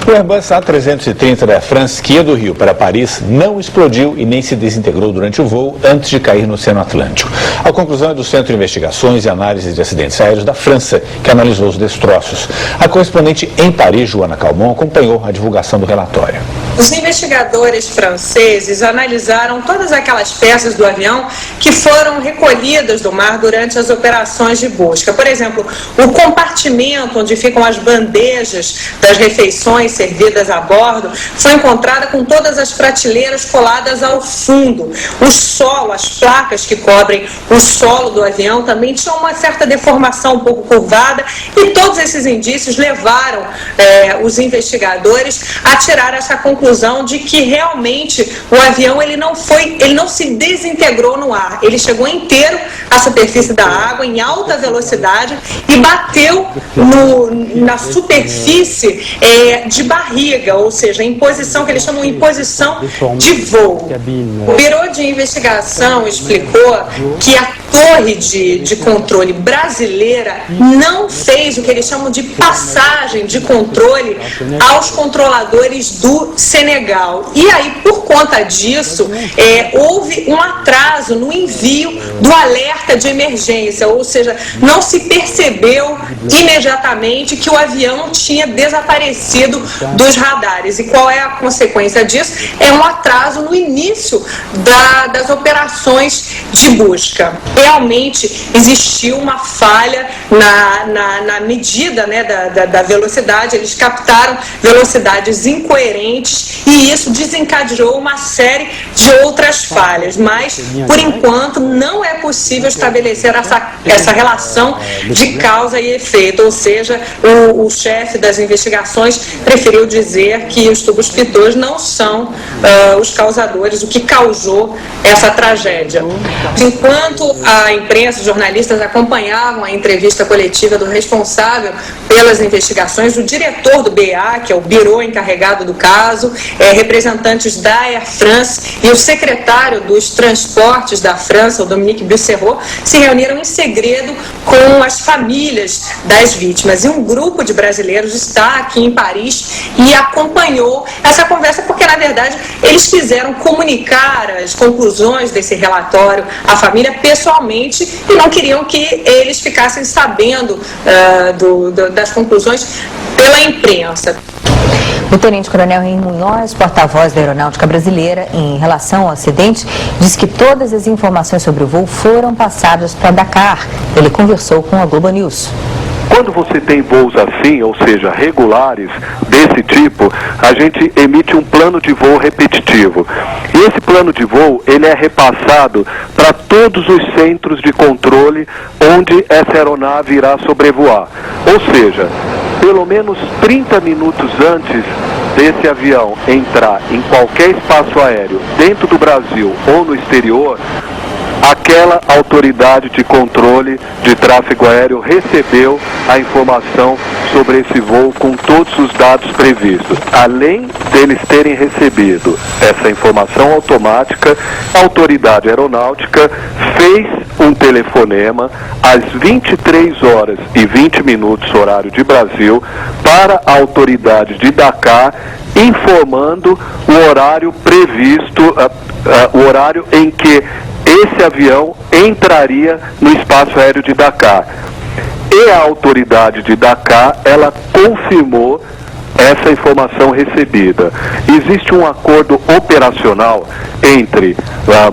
O Airbus A330 da Air France, que ia do Rio para Paris, não explodiu e nem se desintegrou durante o voo antes de cair no Oceano Atlântico. A conclusão é do Centro de Investigações e Análise de Acidentes Aéreos da França, que analisou os destroços. A correspondente em Paris, Joana Calmon, acompanhou a divulgação do relatório. Os investigadores franceses analisaram todas aquelas peças do avião que foram recolhidas do mar durante as operações de busca. Por exemplo, o compartimento onde ficam as bandejas das refeições servidas a bordo foi encontrada com todas as prateleiras coladas ao fundo. O solo, as placas que cobrem o solo do avião também tinham uma certa deformação um pouco curvada, e todos esses indícios levaram os investigadores a tirar essa conclusão de que realmente o avião ele não se desintegrou no ar, ele chegou inteiro à superfície da água em alta velocidade e bateu na superfície de barriga, ou seja, em posição que eles chamam de posição de voo. O Bureau de Investigação explicou que a torre de controle brasileira não fez o que eles chamam de passagem de controle aos controladores do Senegal. E aí, por conta disso, houve um atraso no envio do alerta de emergência, ou seja, não se percebeu imediatamente que o avião tinha desaparecido dos radares. E qual é a consequência disso? É um atraso no início das operações de busca. Realmente existiu uma falha na medida, né, da velocidade. Eles captaram velocidades incoerentes e isso desencadeou uma série de outras falhas, mas por enquanto não é possível estabelecer essa relação de causa e efeito, ou seja, o chefe das investigações preferiu dizer que os tubos pitôs não são os causadores, o que causou essa tragédia. Enquanto a imprensa, os jornalistas acompanhavam a entrevista coletiva do responsável pelas investigações, o diretor do BA, que é o Bureau encarregado do caso, representantes da Air France e o secretário dos transportes da França, o Dominique Busserot, se reuniram em segredo com as famílias das vítimas. E um grupo de brasileiros está aqui em Paris e acompanhou essa conversa porque, na verdade, eles quiseram comunicar as conclusões desse relatório à família pessoalmente e não queriam que eles ficassem sabendo das conclusões pela imprensa. O tenente-coronel Henri Munhoz, porta-voz da Aeronáutica Brasileira, em relação ao acidente, disse que todas as informações sobre o voo foram passadas para Dakar. Ele conversou com a Globo News. Quando você tem voos assim, ou seja, regulares, desse tipo, a gente emite um plano de voo repetitivo. E esse plano de voo, ele é repassado para todos os centros de controle onde essa aeronave irá sobrevoar. Ou seja, pelo menos 30 minutos antes desse avião entrar em qualquer espaço aéreo, dentro do Brasil ou no exterior, aquela autoridade de controle de tráfego aéreo recebeu a informação sobre esse voo com todos os dados previstos. Além deles terem recebido essa informação automática, a autoridade aeronáutica fez um telefonema às 23 horas e 20 minutos, horário de Brasil, para a autoridade de Dakar, informando o horário previsto, o horário em que esse avião entraria no espaço aéreo de Dakar. E a autoridade de Dakar, ela confirmou essa informação recebida. Existe um acordo operacional entre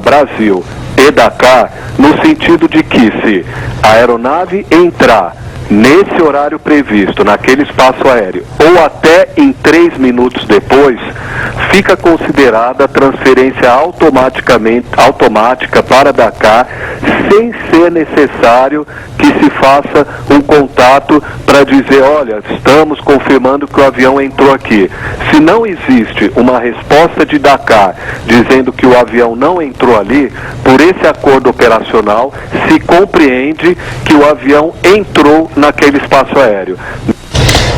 Brasil e Dakar, no sentido de que se a aeronave entrar nesse horário previsto, naquele espaço aéreo, ou até em 3 minutos depois, fica considerada transferência automática para Dakar, sem ser necessário que se faça um contato para dizer, olha, estamos confirmando que o avião entrou aqui. Se não existe uma resposta de Dakar dizendo que o avião não entrou ali, por esse acordo operacional, se compreende que o avião entrou naquele espaço aéreo.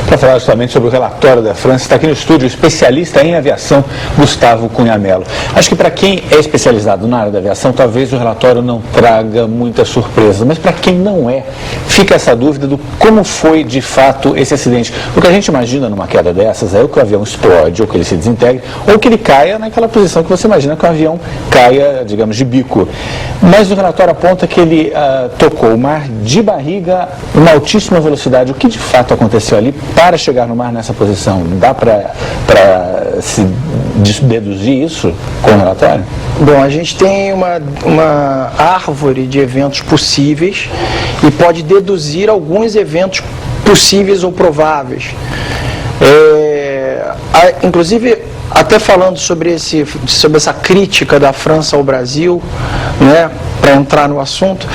Para falar justamente sobre o relatório da França, está aqui no estúdio o especialista em aviação, Gustavo Cunha Mello. Acho que para quem é especializado na área da aviação, talvez o relatório não traga muita surpresa, mas para quem não é, fica essa dúvida do como foi de fato esse acidente. O que a gente imagina numa queda dessas é que o avião explode, ou que ele se desintegre, ou que ele caia naquela posição que você imagina que o avião caia, digamos, de bico. Mas o relatório aponta que ele tocou o mar de barriga, em altíssima velocidade. O que de fato aconteceu ali para chegar no mar nessa posição? Dá para se deduzir isso com o relatório? Bom, a gente tem uma árvore de eventos possíveis e pode deduzir alguns eventos possíveis ou prováveis. Inclusive, até falando sobre essa crítica da França ao Brasil, né, para entrar no assunto,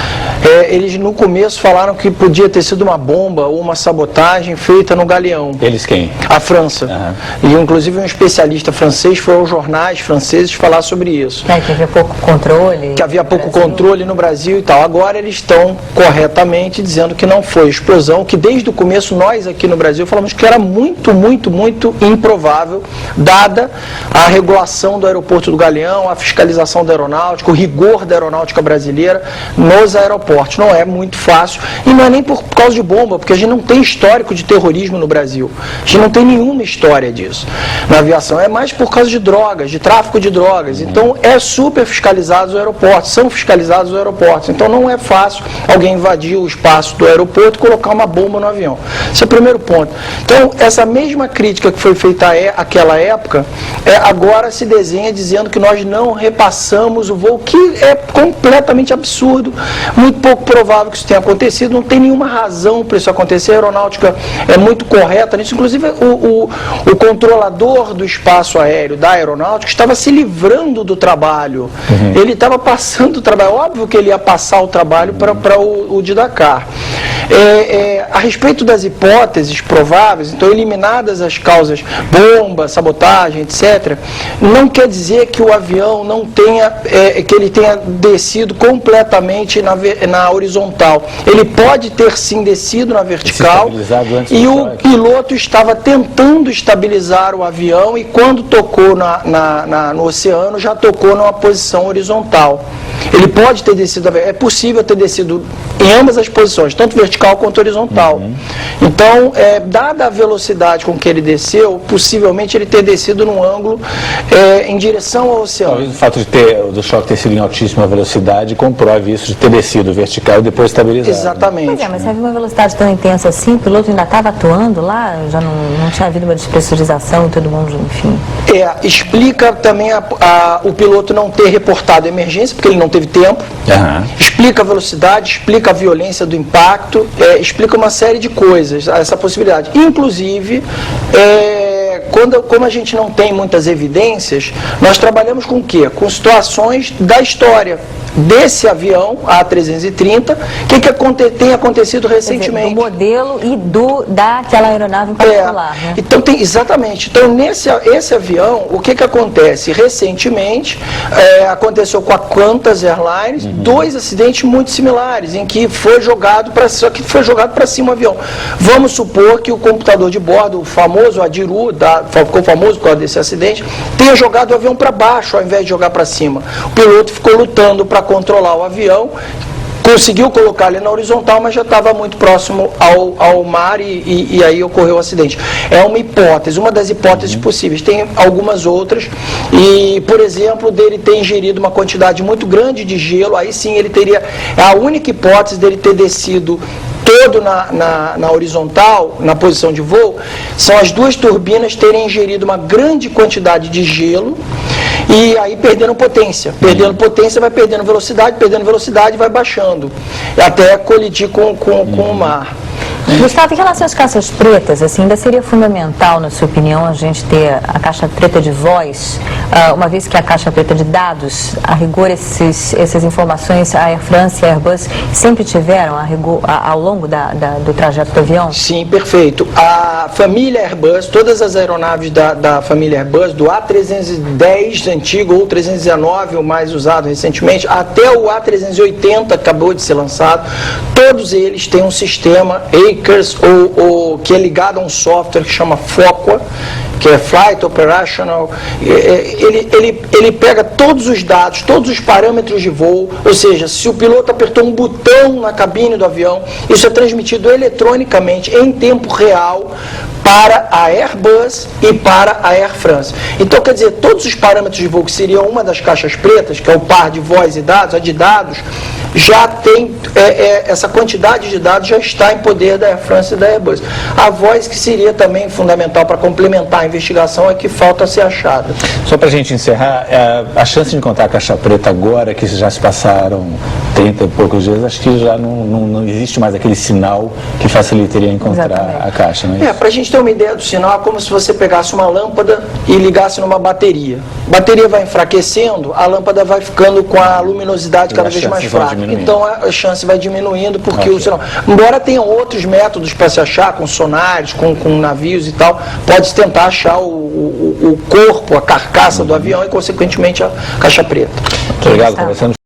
eles no começo falaram que podia ter sido uma bomba ou uma sabotagem feita no galeão. Eles quem? A França. Uhum. E inclusive um especialista francês foi aos jornais franceses falar sobre isso. Que havia pouco controle. Que havia pouco controle no Brasil e tal. Agora eles estão corretamente dizendo que não foi explosão, que desde o começo nós aqui no Brasil falamos que era muito, muito, muito improvável, dada a regulação do aeroporto do Galeão, a fiscalização da aeronáutica, o rigor da aeronáutica brasileira nos aeroportos. Não é muito fácil e não é nem por causa de bomba, porque a gente não tem histórico de terrorismo no Brasil. A gente não tem nenhuma história disso na aviação. É mais por causa de drogas, de tráfico de drogas. Então é super fiscalizado os aeroportos, são fiscalizados os aeroportos. Então não é fácil alguém invadir o espaço do aeroporto e colocar uma bomba no avião. Esse é o primeiro ponto. Então essa mesma crítica que foi feita àquela época, agora se desenha dizendo que nós não repassamos o voo, que é completamente absurdo, muito pouco provável que isso tenha acontecido, não tem nenhuma razão para isso acontecer. A aeronáutica é muito correta nisso, inclusive o controlador do espaço aéreo da aeronáutica estava se livrando do trabalho, ele estava passando o trabalho, óbvio que ele ia passar o trabalho para o de Dakar. A respeito das hipóteses prováveis, então eliminadas as causas bomba, sabotagem, etc., não quer dizer que o avião não tenha, que ele tenha descido completamente na horizontal. Ele pode ter sim descido na vertical e o piloto estava tentando estabilizar o avião e quando tocou no oceano já tocou numa posição horizontal. Ele pode ter descido, é possível ter descido em ambas as posições, tanto vertical quanto horizontal. Então, dada a velocidade com que ele desceu, possivelmente ele ter descido num ângulo em direção ao oceano. Talvez o fato do choque ter sido em altíssima velocidade comprove isso, de ter descido vertical e depois estabilizado. Exatamente. Pois mas se havia uma velocidade tão intensa assim, o piloto ainda estava atuando lá, já não tinha havido uma despressurização e todo mundo, enfim. Explica também o piloto não ter reportado a emergência, porque ele não teve tempo. Explica a velocidade, explica a violência do impacto, explica uma série de coisas, essa possibilidade. Inclusive, como a gente não tem muitas evidências, nós trabalhamos com o quê? Com situações da história desse avião, A330, que tem acontecido recentemente. Do modelo e daquela aeronave em particular, né? Então, exatamente. Então, esse avião, o que acontece? Recentemente, aconteceu com a Qantas Airlines, dois acidentes muito similares, em que foi jogado para cima o avião. Vamos supor que o computador de bordo, o famoso Adiru, ficou famoso por causa desse acidente, tenha jogado o avião para baixo ao invés de jogar para cima. O piloto ficou lutando para controlar o avião, conseguiu colocar ele na horizontal, mas já estava muito próximo ao mar e aí ocorreu o acidente. É uma hipótese, uma das hipóteses possíveis. Tem algumas outras e, por exemplo, dele ter ingerido uma quantidade muito grande de gelo, aí sim ele teria, a única hipótese dele ter descido todo na horizontal, na posição de voo, são as duas turbinas terem ingerido uma grande quantidade de gelo e aí perdendo potência. Perdendo potência, vai perdendo velocidade, vai baixando, até colidir com o mar. Gustavo, em relação às caixas pretas, assim, ainda seria fundamental, na sua opinião, a gente ter a caixa preta de voz, uma vez que a caixa preta de dados, a rigor, essas informações, a Air France e a Airbus sempre tiveram ao longo do trajeto do avião? Sim, perfeito. A família Airbus, todas as aeronaves da família Airbus, do A310 antigo ou 319, o mais usado recentemente, até o A380 acabou de ser lançado, todos eles têm um sistema Makers, ou que é ligado a um software que chama FOCA, que é Flight Operational. Ele pega todos os dados, todos os parâmetros de voo, ou seja, se o piloto apertou um botão na cabine do avião, isso é transmitido eletronicamente, em tempo real, para a Airbus e para a Air France. Então, quer dizer, todos os parâmetros de voo, que seriam uma das caixas pretas, que é o par de voz e dados, a de dados, já tem, essa quantidade de dados já está em poder da Air France e da Airbus. A voz, que seria também fundamental para complementar a investigação, é que falta ser achada. Só para a gente encerrar, a chance de encontrar a caixa preta agora, que já se passaram 30 e poucos dias, acho que já não existe mais aquele sinal que facilitaria encontrar Exatamente. a caixa, não é isso? Para a gente ter uma ideia do sinal, é como se você pegasse uma lâmpada e ligasse numa bateria. A bateria vai enfraquecendo, a lâmpada vai ficando com a luminosidade cada vez mais fraca. Então a chance vai diminuindo, porque o sinal... Embora tenham outros métodos para se achar, com sonares, com navios e tal, pode tentar achar o corpo, a carcaça do avião e, consequentemente, a caixa preta. Muito obrigado, conversando.